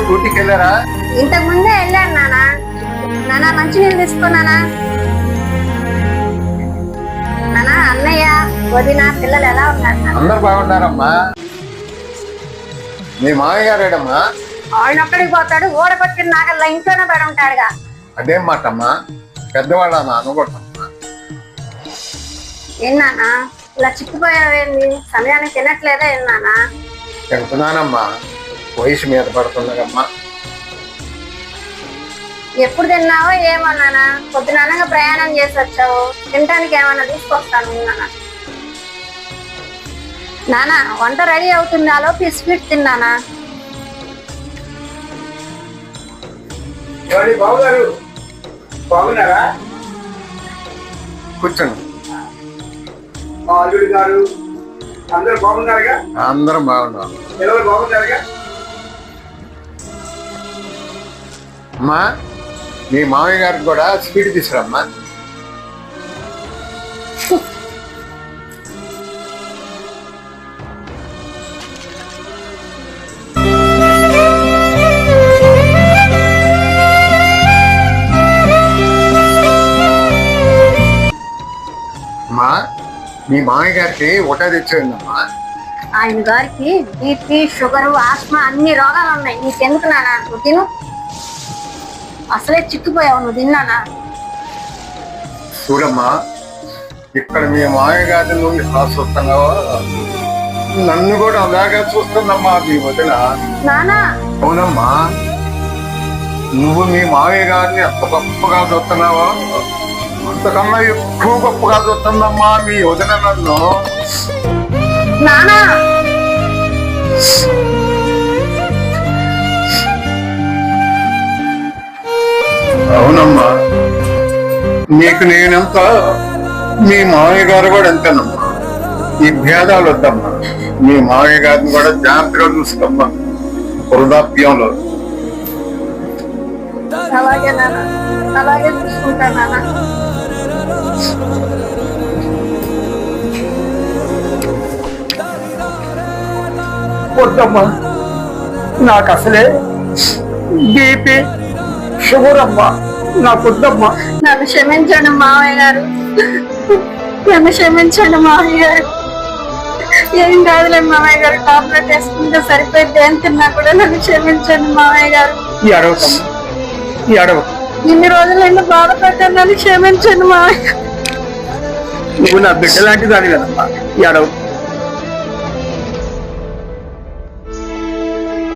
డ్యూటీకి వెళ్ళారా? ఇంతకు ముందే వెళ్ళాను నానా. నానా మంచినీళ్ళు తీసుకున్నానా? నానా అన్నయ్య వదిన పిల్లలు ఎలా ఉన్నారు? అందరు బాగున్నారమ్మా. మీ మామయ్య గారేడమ్మా? ఆయన ఒక్కడికి పోతాడు, ఓడగొట్టిన నాగల్లా ఇంట్లోనే పడి ఉంటాడుగా. అదేం మాటమ్మా, పెద్దవాళ్ళ అనుకుంటామ్మా. ఏనానా ఇలా చిక్కిపోయావేంది? సమయానికి తినట్లేదా? ఏనానా తింటున్నానమ్మా, వయసు మీద పడుతున్నదమ్మా. ఎప్పుడు తిన్నావో ఏమో నానా. పొద్దుననగా ప్రయాణం చేసి వచ్చావు, తినడానికి ఏమన్నా తీసుకొస్తాను నానా. నానా వంట రెడీ అవుతుంది, ఆలోపు స్వీట్ తిన్నానా. బాబుగారు బాగున్నారా? కూర్చోండి. మా అల్లుడు గారు అందరూ బాగున్నారుగా? అందరం బాగున్నాం. ఎవరు బాగున్నారుగా? అమ్మా, మీ మామయ్య గారికి కూడా స్వీట్ తీసుకురమ్మా. అమ్మా, మీ మామయ్య గారికి ఒకటే తెచ్చేయండమ్మా. ఆయన గారికి బీపీ షుగర్ ఆస్మా అన్ని రోగాలు ఉన్నాయి. నీకెందుకు నానా? నువ్వు తిను. అసలే చిక్కిపోయావు, నువ్వు తిన్నానా? చూడమ్మా, ఇక్కడ మీ మామయ్య గారి నుండి చూస్తున్నావా, నన్ను కూడా అలాగే చూస్తుందమ్మా మీ వదిన. నానా అవునమ్మా, నువ్వు మీ మామయ్య గారిని ఎంత గొప్పగా చూస్తున్నావా, అంతకన్నా ఎక్కువ గొప్పగా చూస్తుందమ్మా మీ వదిన నన్ను. నానా అవునమ్మా, నీకు నేనెంత, మీ మామయ్య గారు కూడా ఎంతేనమ్మా. ఈ భేదాలు వద్దమ్మా. మీ మామయ్య గారిని కూడా జాగ్రత్తగా చూసుకోమ్మా వృద్ధాప్యంలో. అలాగే నానా, అలాగే చూసుకుంటా నానా. వద్దమ్మా, నాకు అసలే బీపీ షుగర్ అమ్మా, నాకు వద్దమ్మా. నన్ను క్షమించండి మావయ్య గారు, నన్ను క్షమించండి మావయ్య గారు. ఏం కాదులే మావయ్య గారు, టాబ్లెట్ వేసుకుంటే సరిపోయింది. ఏం తిన్నా కూడా నన్ను క్షమించండి మావయ్య గారు. ఈ అడవకమ్మా, ఈ అడవ. ఇన్ని రోజులు నిన్ను బాధపడ్డాను, నన్ను క్షమించండి మావయ్య. నువ్వు నా బిడ్డ లాంటి దాని కదమ్మా, ఈ అడవ.